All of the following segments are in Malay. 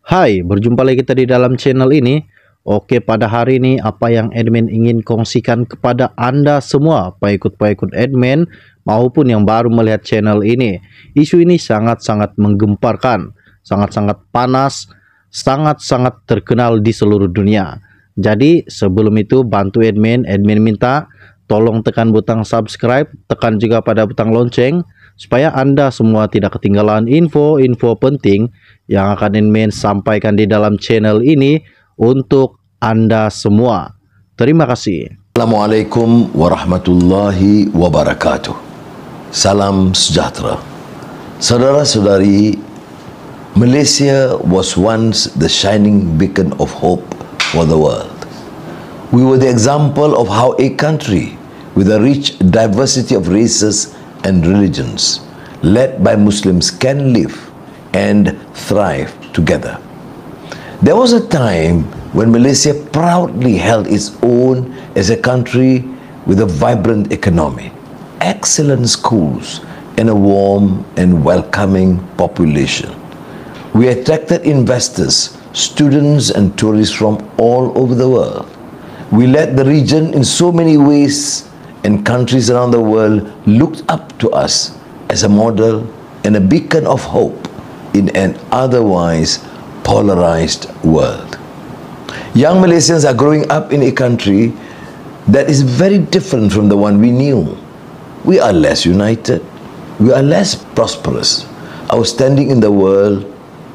Hai, berjumpa lagi kita di dalam channel ini. Oke, pada hari ini apa yang admin ingin kongsikan kepada Anda semua, pengikut-pengikut admin maupun yang baru melihat channel ini. Isu ini sangat-sangat menggemparkan, sangat-sangat panas, sangat-sangat terkenal di seluruh dunia. Jadi, sebelum itu bantu admin minta tolong tekan butang subscribe, tekan juga pada butang lonceng supaya Anda semua tidak ketinggalan info-info penting yang akan admin sampaikan di dalam channel ini untuk Anda semua. Terima kasih. Assalamualaikum warahmatullahi wabarakatuh. Salam sejahtera. Saudara-saudari, Malaysia was once the shining beacon of hope for the world. We were the example of how a country with a rich diversity of races and religions, led by Muslims, can live and thrive together. There was a time when Malaysia proudly held its own as a country with a vibrant economy, excellent schools, and a warm and welcoming population. We attracted investors, students, and tourists from all over the world. We led the region in so many ways, and countries around the world looked up to us as a model and a beacon of hope in an otherwise polarized world. Young Malaysians are growing up in a country that is very different from the one we knew. We are less united. We are less prosperous. Our standing in the world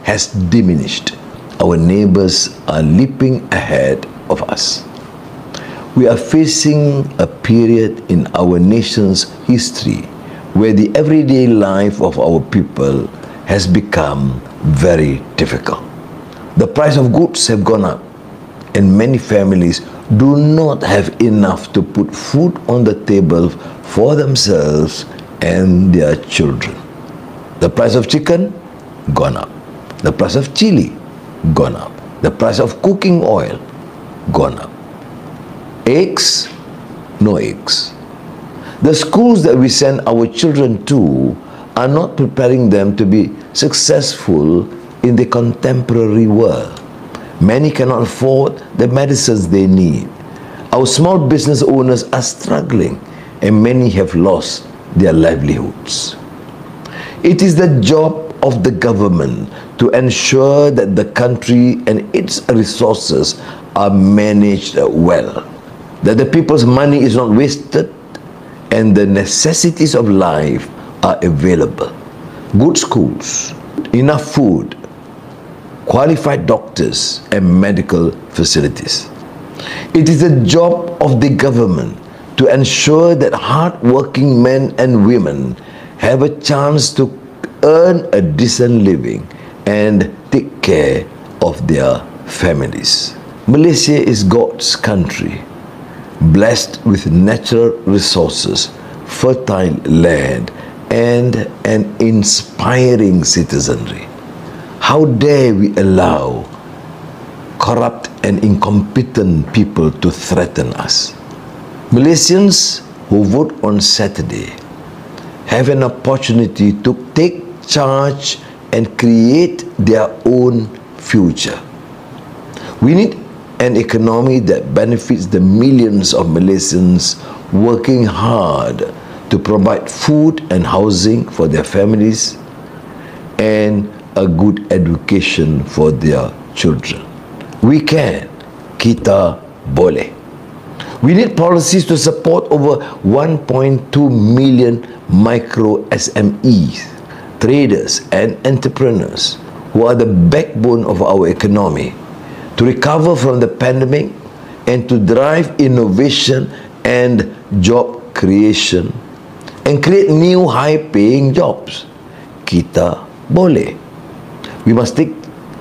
has diminished. Our neighbors are leaping ahead of us. We are facing a period in our nation's history where the everyday life of our people has become very difficult. The price of goods have gone up, and many families do not have enough to put food on the table for themselves and their children. The price of chicken, gone up. The price of chili, gone up. The price of cooking oil, gone up. Eggs, no eggs. The schools that we send our children to are not preparing them to be successful in the contemporary world. Many cannot afford the medicines they need. Our small business owners are struggling, and many have lost their livelihoods. It is the job of the government to ensure that the country and its resources are managed well, that the people's money is not wasted, and the necessities of life are available. Good schools, enough food, qualified doctors, and medical facilities. It is the job of the government to ensure that hard-working men and women have a chance to earn a decent living and take care of their families. Malaysia is God's country, blessed with natural resources, fertile land, and an inspiring citizenry. How dare we allow corrupt and incompetent people to threaten us? Malaysians who vote on Saturday have an opportunity to take charge and create their own future. We need an economy that benefits the millions of Malaysians working hard to provide food and housing for their families and a good education for their children. We can, kita boleh. We need policies to support over 1.2 million micro SMEs, traders and entrepreneurs who are the backbone of our economy, to recover from the pandemic and to drive innovation and job creation and create new high-paying jobs. Kita boleh. We must take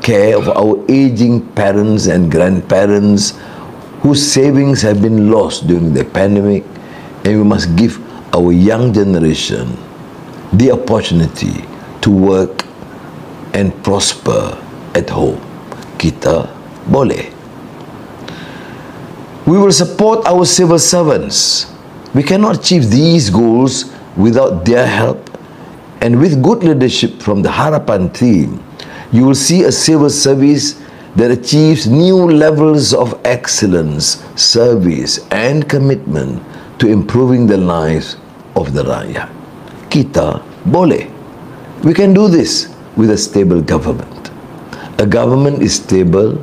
care of our aging parents and grandparents whose savings have been lost during the pandemic, and we must give our young generation the opportunity to work and prosper at home. Kita boleh. We will support our civil servants. We cannot achieve these goals without their help, and with good leadership from the Harapan team, you will see a civil service that achieves new levels of excellence, service and commitment to improving the lives of the rakyat. Kita boleh. We can do this with a stable government. A government is stable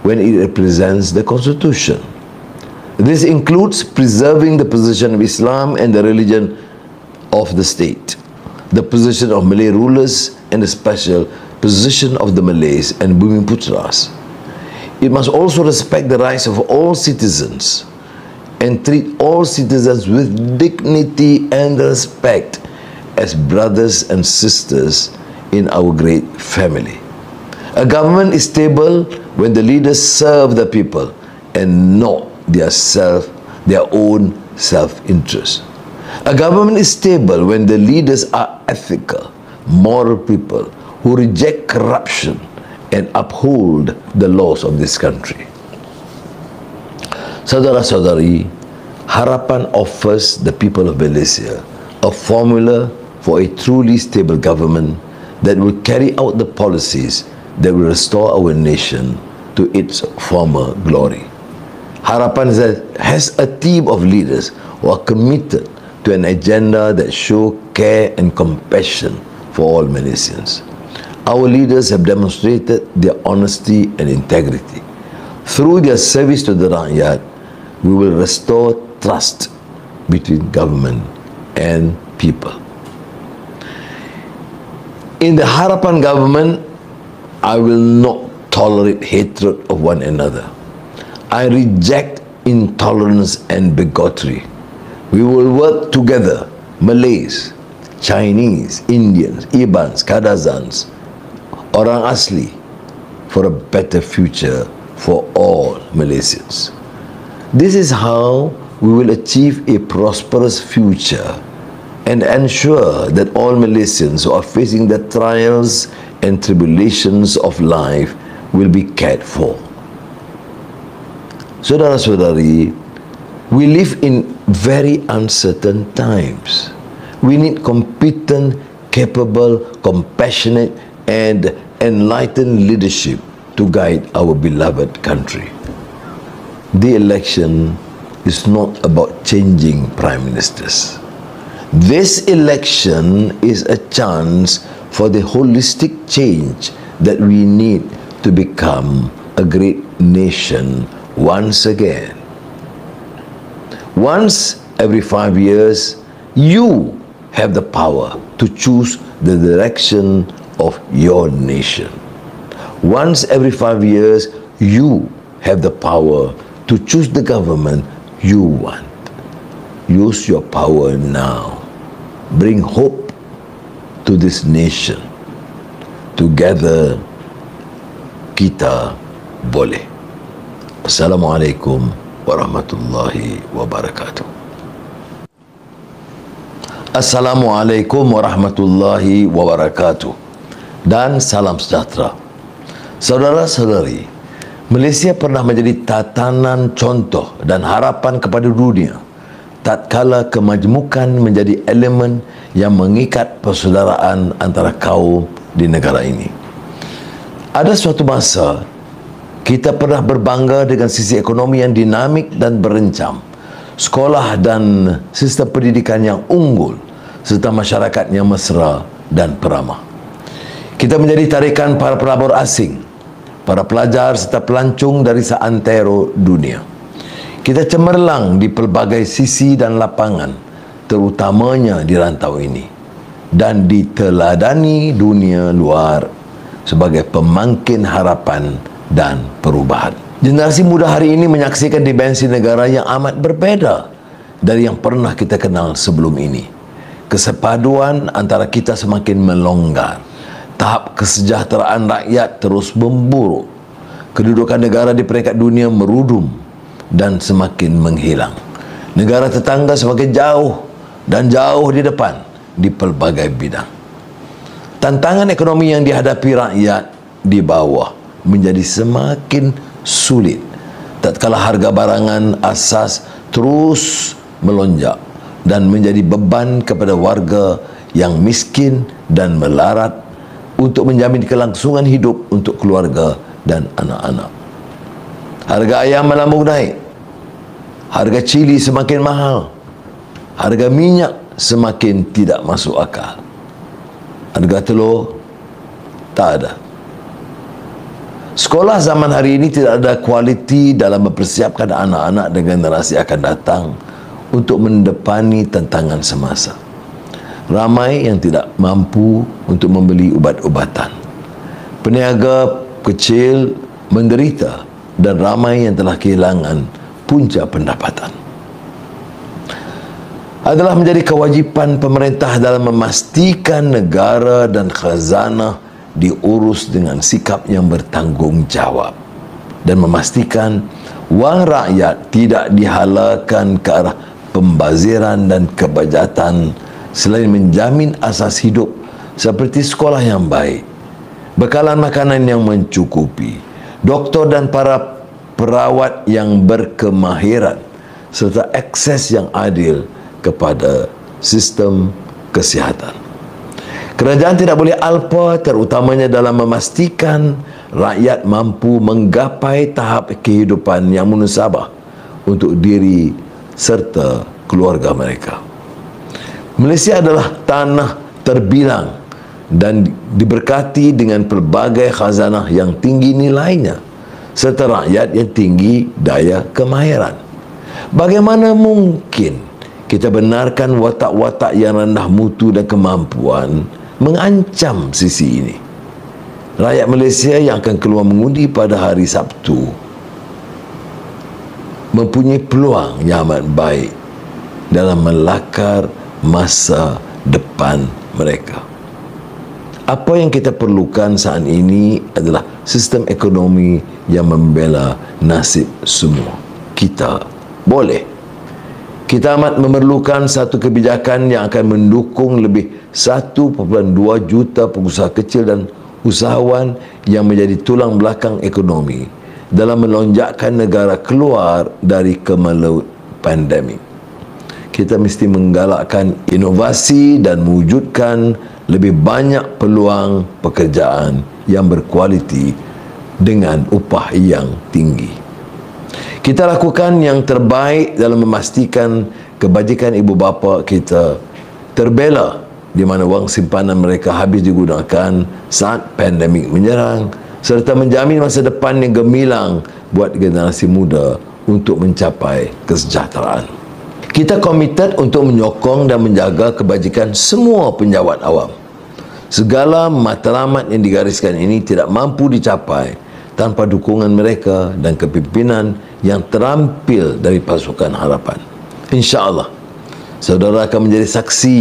when it represents the Constitution. This includes preserving the position of Islam and the religion of the state, the position of Malay rulers and the special position of the Malays and Bumiputras. It must also respect the rights of all citizens and treat all citizens with dignity and respect as brothers and sisters in our great family. A government is stable when the leaders serve the people and not their own self-interest. A government is stable when the leaders are ethical, moral people who reject corruption and uphold the laws of this country. Saudara-saudari, Harapan offers the people of Malaysia a formula for a truly stable government that will carry out the policies that will restore our nation to its former glory. Harapan has a team of leaders who are committed to an agenda that show care and compassion for all Malaysians. Our leaders have demonstrated their honesty and integrity. Through their service to the rakyat, we will restore trust between government and people. In the Harapan government, I will not tolerate hatred of one another. I reject intolerance and bigotry. We will work together, Malays, Chinese, Indians, Ibans, Kadazans, orang asli, for a better future for all Malaysians. This is how we will achieve a prosperous future and ensure that all Malaysians who are facing the trials and tribulations of life will be cared for. Saudara-saudari, we live in very uncertain times. We need competent, capable, compassionate and enlightened leadership to guide our beloved country. The election is not about changing prime ministers. This election is a chance for the holistic change that we need to become a great nation once again. Once every 5 years, you have the power to choose the direction of your nation. Once every 5 years, you have the power to choose the government you want. Use your power now. Bring hope to this nation. Together, kita boleh. Assalamualaikum warahmatullahi wabarakatuh. Assalamualaikum warahmatullahi wabarakatuh. Dan salam sejahtera. Saudara-saudari, Malaysia pernah menjadi tatanan contoh dan harapan kepada dunia tatkala kemajmukan menjadi elemen yang mengikat persaudaraan antara kaum di negara ini. Ada suatu masa kita pernah berbangga dengan sisi ekonomi yang dinamik dan berencam, sekolah dan sistem pendidikan yang unggul, serta masyarakat yang mesra dan peramah. Kita menjadi tarikan para pelabur asing, para pelajar serta pelancong dari seantero dunia. Kita cemerlang di pelbagai sisi dan lapangan, terutamanya di rantau ini, dan diteladani dunia luar sebagai pemangkin harapan dan perubahan. Generasi muda hari ini menyaksikan dimensi negara yang amat berbeza dari yang pernah kita kenal sebelum ini. Kesepaduan antara kita semakin melonggar. Tahap kesejahteraan rakyat terus memburuk. Kedudukan negara di peringkat dunia merudum dan semakin menghilang. Negara tetangga semakin jauh dan jauh di depan di pelbagai bidang. Tantangan ekonomi yang dihadapi rakyat di bawah menjadi semakin sulit tatkala harga barangan asas terus melonjak dan menjadi beban kepada warga yang miskin dan melarat untuk menjamin kelangsungan hidup untuk keluarga dan anak-anak. Harga ayam melambung naik, harga cili semakin mahal, harga minyak semakin tidak masuk akal, harga telur tak ada. Sekolah zaman hari ini tidak ada kualiti dalam mempersiapkan anak-anak dan generasi akan datang untuk mendepani tantangan semasa. Ramai yang tidak mampu untuk membeli ubat-ubatan. Peniaga kecil menderita dan ramai yang telah kehilangan punca pendapatan. Adalah menjadi kewajipan pemerintah dalam memastikan negara dan khazanah diurus dengan sikap yang bertanggungjawab dan memastikan wang rakyat tidak dihalalkan ke arah pembaziran dan kebajatan, selain menjamin asas hidup seperti sekolah yang baik, bekalan makanan yang mencukupi, doktor dan para perawat yang berkemahiran, serta akses yang adil kepada sistem kesihatan. Kerajaan tidak boleh alpa, terutamanya dalam memastikan rakyat mampu menggapai tahap kehidupan yang munasabah untuk diri serta keluarga mereka. Malaysia adalah tanah terbilang dan diberkati dengan pelbagai khazanah yang tinggi nilainya serta rakyat yang tinggi daya kemahiran. Bagaimana mungkin kita benarkan watak-watak yang rendah mutu dan kemampuan mengancam sisi ini? Rakyat Malaysia yang akan keluar mengundi pada hari Sabtu mempunyai peluang yang amat baik dalam melakar masa depan mereka. Apa yang kita perlukan saat ini adalah sistem ekonomi yang membela nasib semua. Kita boleh. Kita amat memerlukan satu kebijakan yang akan mendukung lebih 1.2 juta pengusaha kecil dan usahawan yang menjadi tulang belakang ekonomi dalam melonjakkan negara keluar dari kemalut pandemik. Kita mesti menggalakkan inovasi dan mewujudkan lebih banyak peluang pekerjaan yang berkualiti dengan upah yang tinggi. Kita lakukan yang terbaik dalam memastikan kebajikan ibu bapa kita terbela di mana wang simpanan mereka habis digunakan saat pandemik menyerang, serta menjamin masa depan yang gemilang buat generasi muda untuk mencapai kesejahteraan. Kita komited untuk menyokong dan menjaga kebajikan semua penjawat awam. Segala matlamat yang digariskan ini tidak mampu dicapai tanpa dukungan mereka dan kepimpinan yang terampil dari pasukan harapan. InsyaAllah, saudara akan menjadi saksi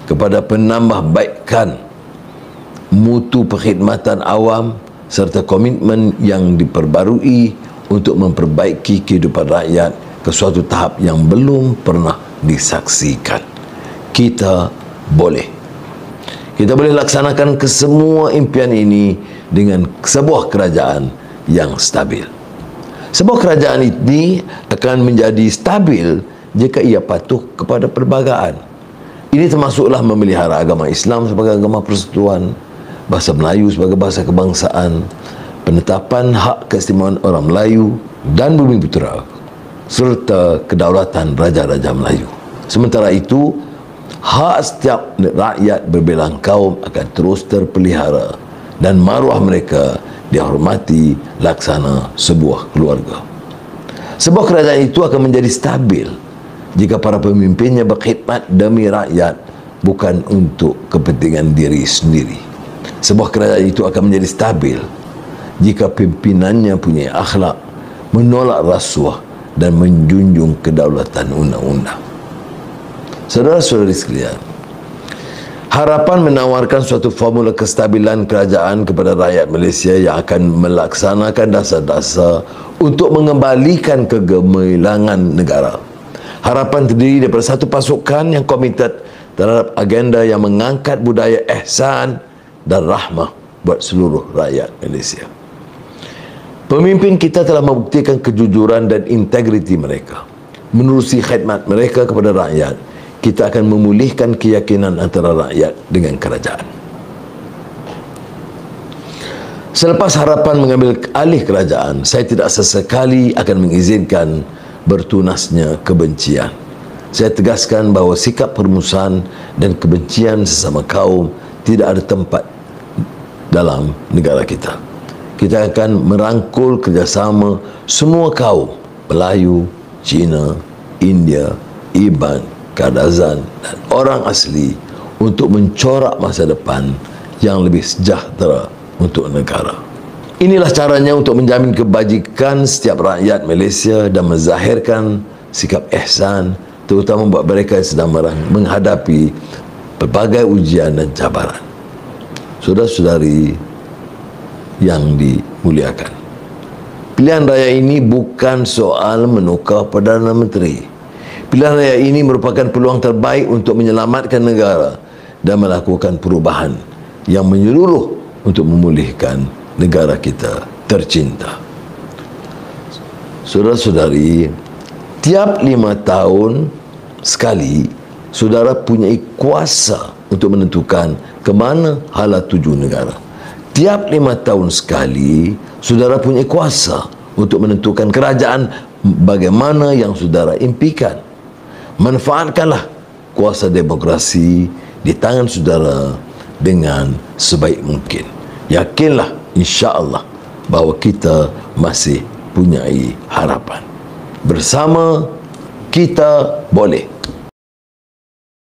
kepada penambahbaikan mutu perkhidmatan awam serta komitmen yang diperbarui untuk memperbaiki kehidupan rakyat ke suatu tahap yang belum pernah disaksikan. Kita boleh. Kita boleh laksanakan kesemua impian ini dengan sebuah kerajaan yang stabil. Sebuah kerajaan ini akan menjadi stabil jika ia patuh kepada perlembagaan. Ini termasuklah memelihara agama Islam sebagai agama persekutuan, bahasa Melayu sebagai bahasa kebangsaan, penetapan hak keistimewaan orang Melayu dan Bumiputera, serta kedaulatan Raja-Raja Melayu. Sementara itu, hak setiap rakyat berbelang kaum akan terus terpelihara dan maruah mereka dihormati laksana sebuah keluarga. Sebuah kerajaan itu akan menjadi stabil jika para pemimpinnya berkhidmat demi rakyat, bukan untuk kepentingan diri sendiri. Sebuah kerajaan itu akan menjadi stabil jika pimpinannya punya akhlak, menolak rasuah dan menjunjung kedaulatan undang-undang. Saudara-saudari sekalian, harapan menawarkan suatu formula kestabilan kerajaan kepada rakyat Malaysia yang akan melaksanakan dasar-dasar untuk mengembalikan kegemilangan negara. Harapan terdiri daripada satu pasukan yang komited terhadap agenda yang mengangkat budaya ihsan dan rahmah buat seluruh rakyat Malaysia. Pemimpin kita telah membuktikan kejujuran dan integriti mereka. Menerusi khidmat mereka kepada rakyat, kita akan memulihkan keyakinan antara rakyat dengan kerajaan. Selepas harapan mengambil alih kerajaan, saya tidak sesekali akan mengizinkan bertunasnya kebencian. Saya tegaskan bahawa sikap permusuhan dan kebencian sesama kaum tidak ada tempat dalam negara kita. Kita akan merangkul kerjasama semua kaum, Melayu, Cina, India, Iban, Kadazan dan orang asli untuk mencorak masa depan yang lebih sejahtera untuk negara. Inilah caranya untuk menjamin kebajikan setiap rakyat Malaysia dan menzahirkan sikap ihsan, terutama buat mereka yang sedang menghadapi pelbagai ujian dan cabaran. Saudara-saudari yang dimuliakan, pilihan raya ini bukan soal menukar Perdana Menteri. Pilihan raya ini merupakan peluang terbaik untuk menyelamatkan negara dan melakukan perubahan yang menyeluruh untuk memulihkan negara kita tercinta. Saudara-saudari, tiap 5 tahun sekali, saudara punya kuasa untuk menentukan ke mana hala tuju negara. Tiap 5 tahun sekali, saudara punya kuasa untuk menentukan kerajaan bagaimana yang saudara impikan. Manfaatkanlah kuasa demokrasi di tangan saudara dengan sebaik mungkin. Yakinlah, insya-Allah, bahawa kita masih punya harapan. Bersama kita boleh.